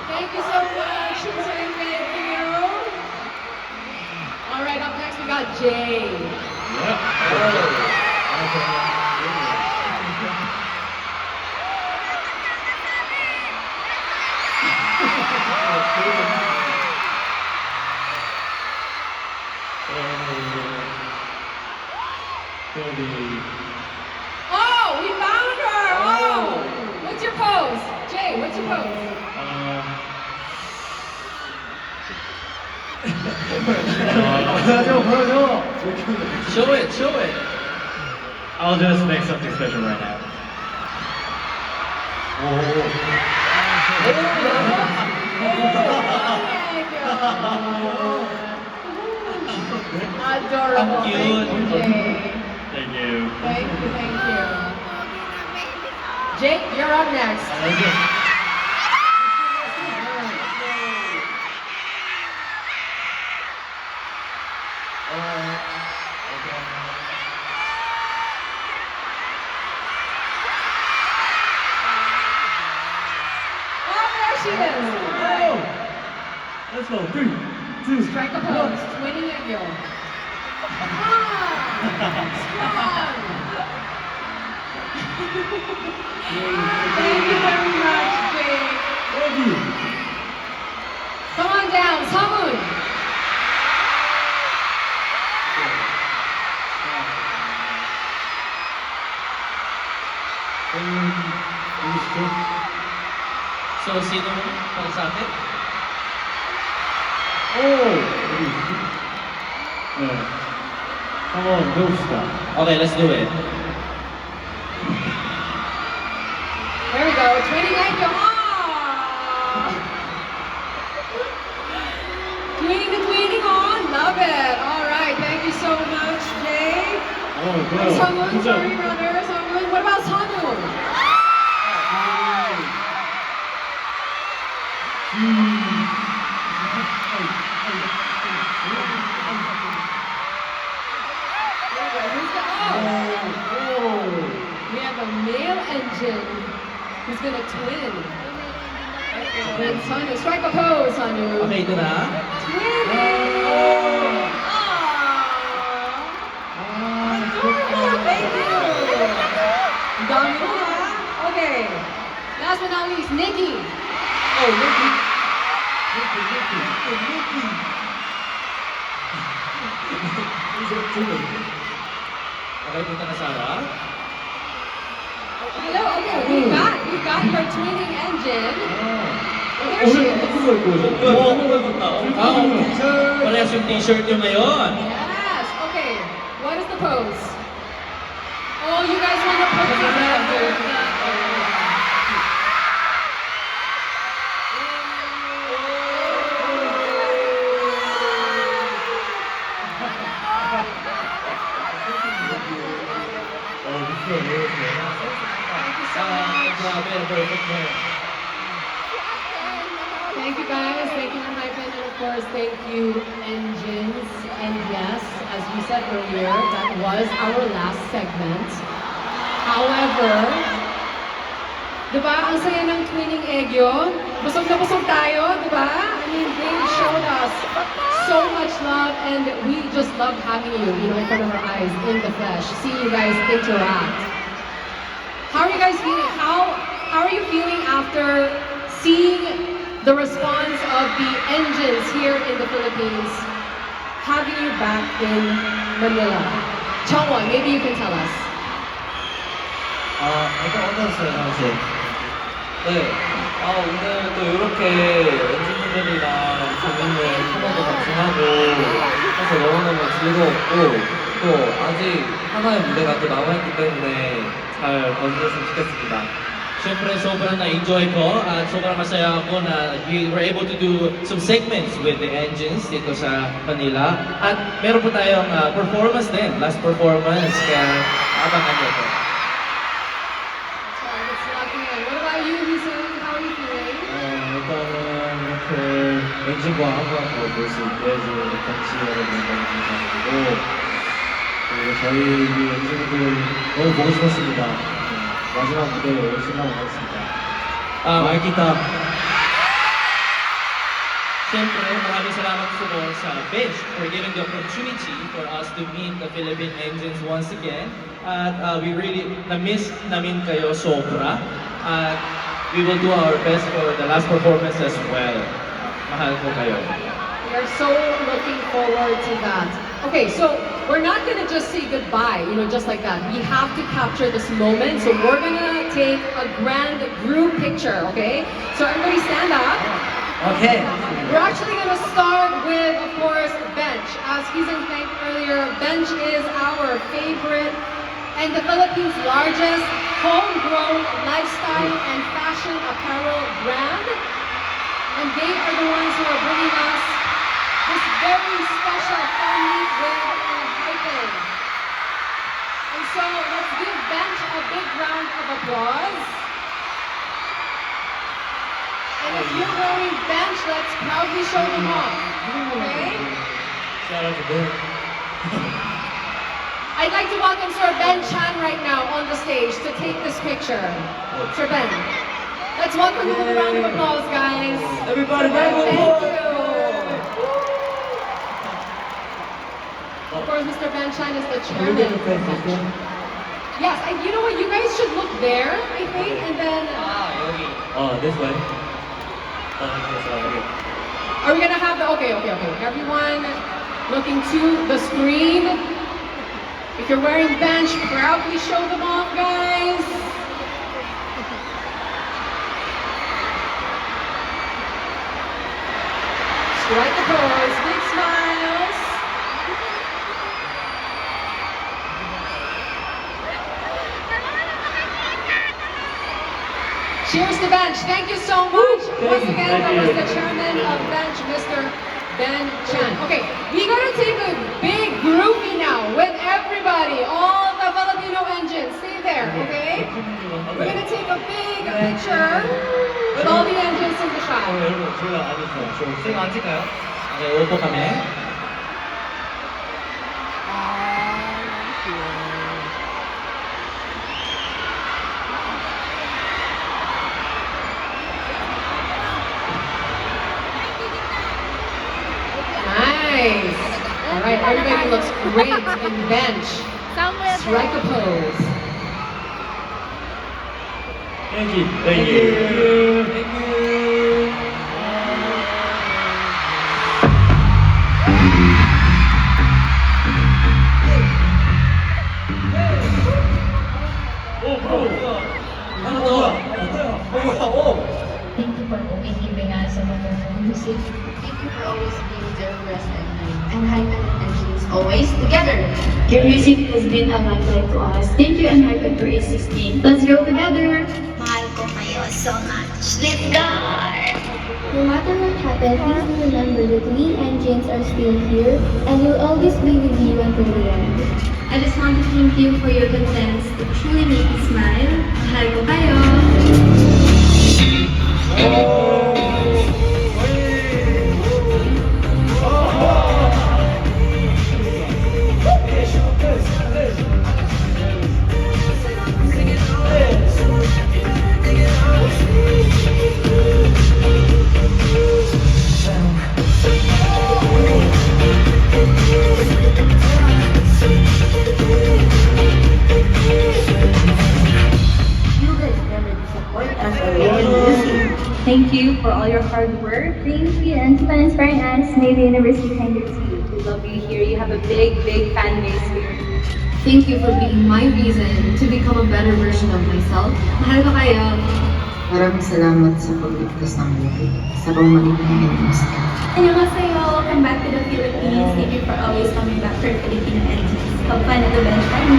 Thank you so much. Twinning Egyo. All right, up next we got Jay. Oh, we found her. Oh, what's your pose, Jay? What's your pose? Show it, show it. I'll just make something special right now. Adorable. Cute. Thank you, Jay. Thank you. Thank you, thank you. Jake, you're up next. Oh, there she is. Let's go. 3, 2, Strike a pose. Twinning at you. Strong. Thank you very much, Jake. Thank you. Come on down, Samun. So, sino para sa atin? 네. 한번 해봅시다. Okay, let's do it. There we go. Twinning at you. Twinning on. Love it. All right. Thank you so much, Jay. 좋아요. Samun, 진짜. sorry, brother. Samun. What about Sanu? We have a male engine who's gonna twin. Twin Sanu. Strike a pose, Sanu. Okay, ito na. Twinning! Adorable! Thank you! Ang dami mo, ha? Okay. Last but not least, Nikki. Oh, Nikki. Okay, punta na Sarah. Hello, okay, we got your twinning engine. Oh, there she is. Parehas yung t-shirt nyo ngayon. Yes, okay. What is the pose? Oh, you guys want to put together. Thank you guys, thank you Hypen, and of course thank you Engines. And yes, as we said earlier, that was our last segment. However, diba, ang saya ng twinning Egyo. Busog na busog tayo, diba? I mean, they showed us so much love and we just love having you, in front of our eyes, in the flesh, see you guys interact. How are you guys feeling? How are you feeling after seeing the response of the Engines here in the Philippines, having you back in Manila? Chongwon, maybe you can tell us. 일단 어떠셨어요, 당시? 네. 오늘 또 이렇게 엔지니어들이랑 재밌는 코너도 같이 하고 해서 너무너무 즐거웠고 또 아직 하나의 무대가 또 남아있기 때문에 잘 봐주셨으면 좋겠습니다. Siyempre, sobrang na-enjoy ko at sobrang masaya ako na we were able to do some segments with the Engines dito sa Manila. At meron po tayong performance din, last performance, kaya abangan niyo po. Sorry, it's lucky. What about you, Hisun? How are you feeling? 일단은 이렇게 엔진과 한번더 볼 수 있게 해준 덕지 여러분 너무 감사드리고 그리고 저희 엔지니어들 너무 보고 싶었습니다. 마지막 무대 열심히 하고 가겠습니다. Makikita. Siyempre, maraming salamat po sa Bench for giving the opportunity for us to meet the Philippine Engines once again. At we really na-miss namin kayo sobra. At we will do our best for the last performance as well. Mahal ko kayo. We are so looking forward to that. Okay, so we're not gonna just say goodbye, just like that. We have to capture this moment. So we're gonna take a grand group picture, okay? So everybody stand up. 오케이. We're actually gonna start with, of course, Bench. As Kizan thanked earlier, Bench is our favorite and the Philippines' largest homegrown lifestyle and fashion apparel brand. And they are the ones who are bringing us this very special family with Hypen. And so let's give Bench a big round of applause. And if you're wearing Bench, let's proudly show them off. Okay? Shout out to Ben. I'd like to welcome Sir Ben Chan right now on the stage to take this picture. Sir Ben. Let's welcome him with a round of applause, guys. Everybody, Thank round of you. applause. Of course, Mr. Ben Chan is the chairman of Bench. Yes, and you know what? You guys should look there, I think, and then... This way. Okay. Are we gonna have the... Okay. Everyone looking to the screen. If you're wearing Bench, proudly show them off, guys. Strike the pose, big smiles. Cheers to Bench. Thank you so much. Once again, that was the chairman of Bench, Mr. Ben Chan. Okay, we gotta take a big groupie now with everybody, all the Filipino engines. Stay there, okay? We're gonna take a big picture with all the engines in the shot. 여러분, 저희가 안 했어요. 저희가 앉을까요? Okay, upo kami. Nice. All right, everybody looks great in Bench. Somewhere Strike a there. pose. Thank you. Thank you. Thank you. Ano to? Thank you for always giving us a wonderful music. Thank you for always being there for us at night. And Hypen and Engines always together. Your music has been a lifeline to us. Thank you and Hypen for A16. Let's go together. Mahal ko kayo so much. Let's go! No matter what happens, please remember that we engines are still here and will always be with you until the end. I just want to thank you for your contents that truly make me smile. Mahal ko kayo! Thank you for all your hard work. Thank you and keep on inspiring us. May the universe be kinder to you. We love you here. You have a big fan base here. Thank you for being my reason to become a better version of myself. Mahal ko kayo. Maraming salamat sa pagligtas ng buhay, sa pamamagitan ng Diyos. Annyeonghaseyo! Welcome back to the Philippines. Thank you for always coming back for Filipino engines. Have fun at the bench party.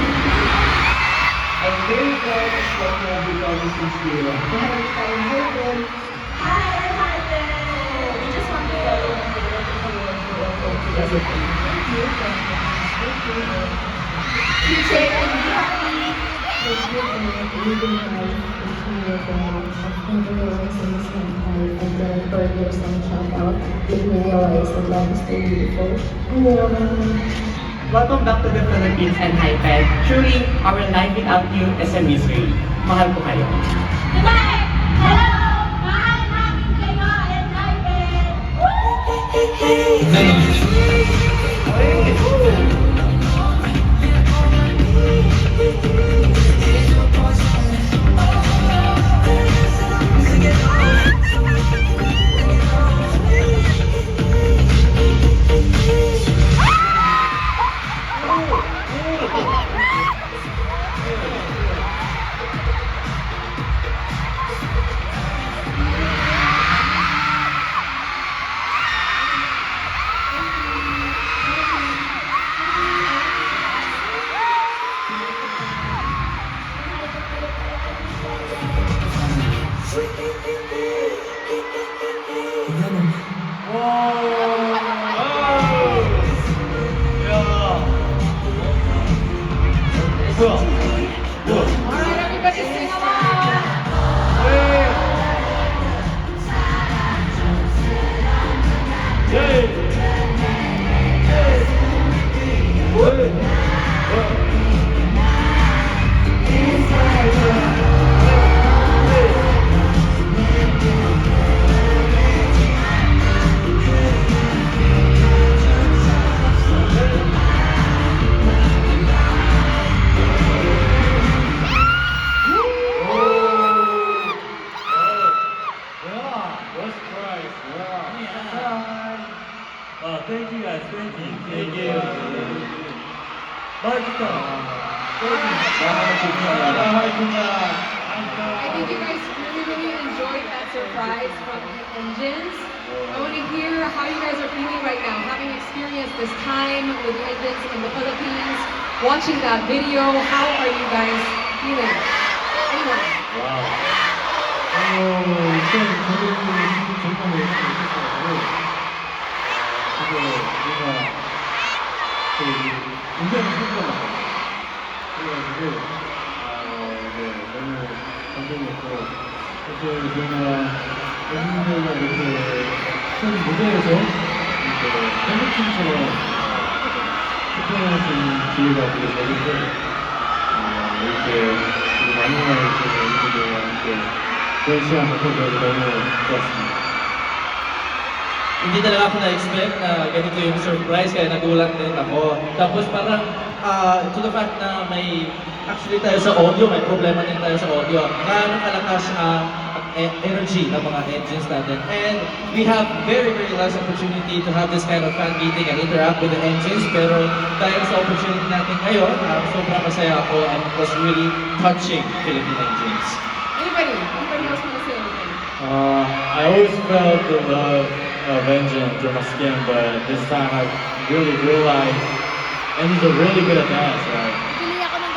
I'm very proud to show you become since Kira. Hi, I'm Hypen! We just want to follow you say and be happy. welcome back to the Philippines and Hypen. Truly, our life without you is a misery. Mahal ko kayo. Alright, everybody sing along. Thank you guys, thank you. Thank you. 맛있다. I think you guys really enjoyed that surprise from the engines. I want to hear how you guys are feeling right now, having experienced this time with the engines in the Philippines, watching that video. How are you guys feeling? Anyone? 와우. 일단 저는 정말 열심히 했었고, 그리고 뭔가 굉장히 힘들었어요. 그래가지고 네, 너무 감동이었고, 사실 저희가 여러분들과 이렇게 큰 무대에서 이렇게 팬미팅처럼 투표할 수 있는 기회가 되게 되는데, 이렇게 많은 여러분들과 함께 그런 시간 갖고 너무 좋았습니다. Hindi talaga ako na-expect na ganito yung surprise, kaya nagulat din ako. Tapos parang, to the fact na may, actually tayo sa audio, may problema din tayo sa audio. Gaano kalakas energy ng mga engines natin. And we have very less opportunity to have this kind of fan meeting and interact with the engines. Pero dahil sa opportunity natin ngayon, sobrang masaya ako and it was really touching Philippine engines. Anybody else want to say anything? I always felt the love of engine through my skin, but this time I really realized engines are really good at dance, right?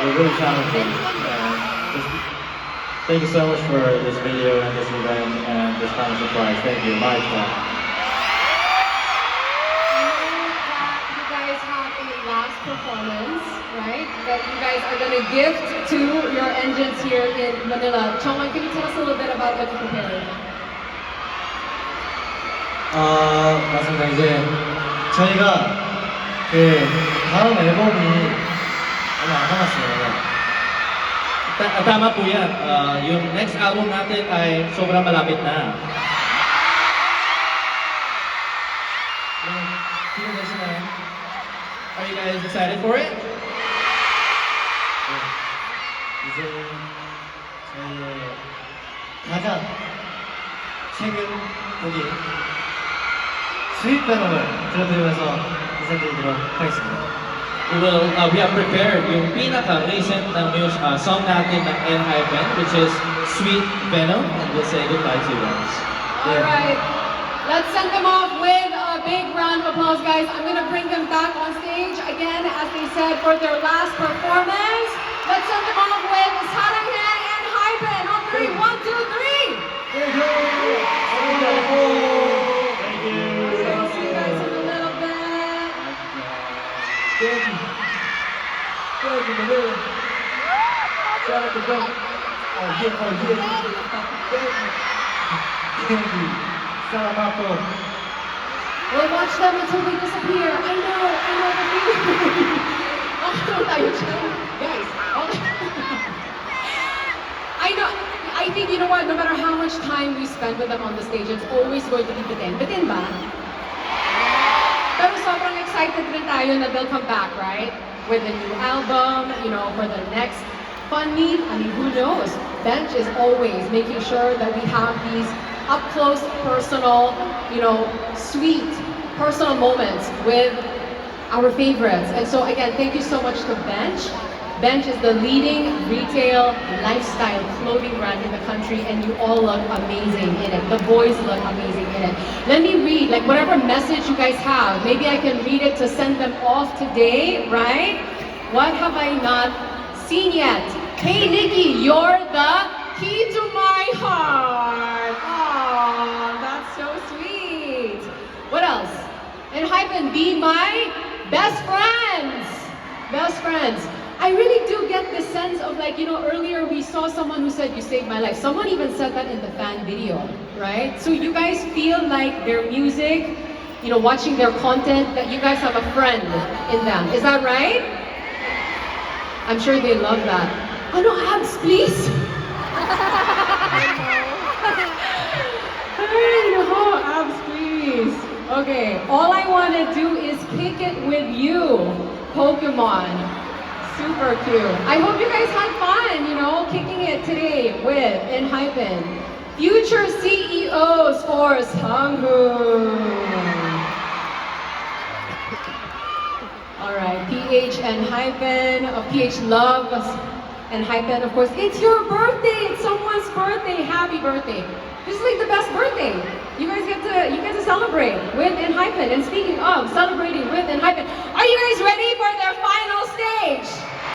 They're really talented. And thank you so much for this video and this event and this kind of surprise. Thank you. My time. You guys have a last performance, right? That you guys are going to gift to your engines here in Manila. Chongwon, can you tell us a little bit about what you prepared? 맞습니다. 이제 저희가 그 다음 앨범이 얼마 안 남았어요. Tama po yan. Yung next album natin ay sobrang malapit na. 기대되시나요? Are you guys excited for it? 이제 저희의 가장 최근 곡인 스윗 베놈을 들려드리면서 인사드리도록 하겠습니다. We have prepared yung pinaka-recent na song natin ng N-Hypen, which is Sweet Venom, and we'll say goodbye to you guys. Alright, let's send them off with a big round of applause, guys. I'm going to bring them back on stage again, as they said, for their last performance. Let's send them off with 사랑해 N-Hypen on 3. 1, 2, 3! Thank you. We'll see you guys in a little bit. Thank you. Thank you, Manila. Shout out to them. Oh, yeah. Thank you. Salamat po. We'll watch them until they disappear. I know the feeling. Okay, tayo dyan. Guys, okay. I know, I think, you know what, no matter how much time we spend with them on the stage, it's always going to be bitin. Bitin ba? Pero sobrang excited rin tayo na they'll come back, right? With a new album, you know, for the next fun meet. I mean, who knows? Bench is always making sure that we have these up-close, personal, you know, sweet, personal moments with our favorites. And so again, thank you so much to Bench. Bench is the leading retail lifestyle clothing brand in the country, and you all look amazing in it. The boys look amazing in it. Let me read, like, whatever message you guys have. Maybe I can read it to send them off today, right? What have I not seen yet? Hey, Nikki, you're the key to my heart. Oh, that's so sweet. What else? And Hypen, be my best friends. Best friends. I really do get this sense of, like, you know, earlier we saw someone who said, you saved my life. Someone even said that in the fan video, right? So you guys feel like their music, you know, watching their content, that you guys have a friend in them. Is that right? I'm sure they love that. Ano, abs, please? Ay, no, abs, please. Okay, all I want to do is kick it with you, Pokemon. Super cute. I hope you guys had fun, you know, kicking it today with ENHYPEN. Future CEOs for Sanghoon. All right, PH ENHYPEN, PH Love ENHYPEN, of course. It's your birthday. It's someone's birthday. Happy birthday. This is like the best birthday. You guys get to celebrate with ENHYPEN. And speaking of celebrating with ENHYPEN, are you guys ready for their final stage?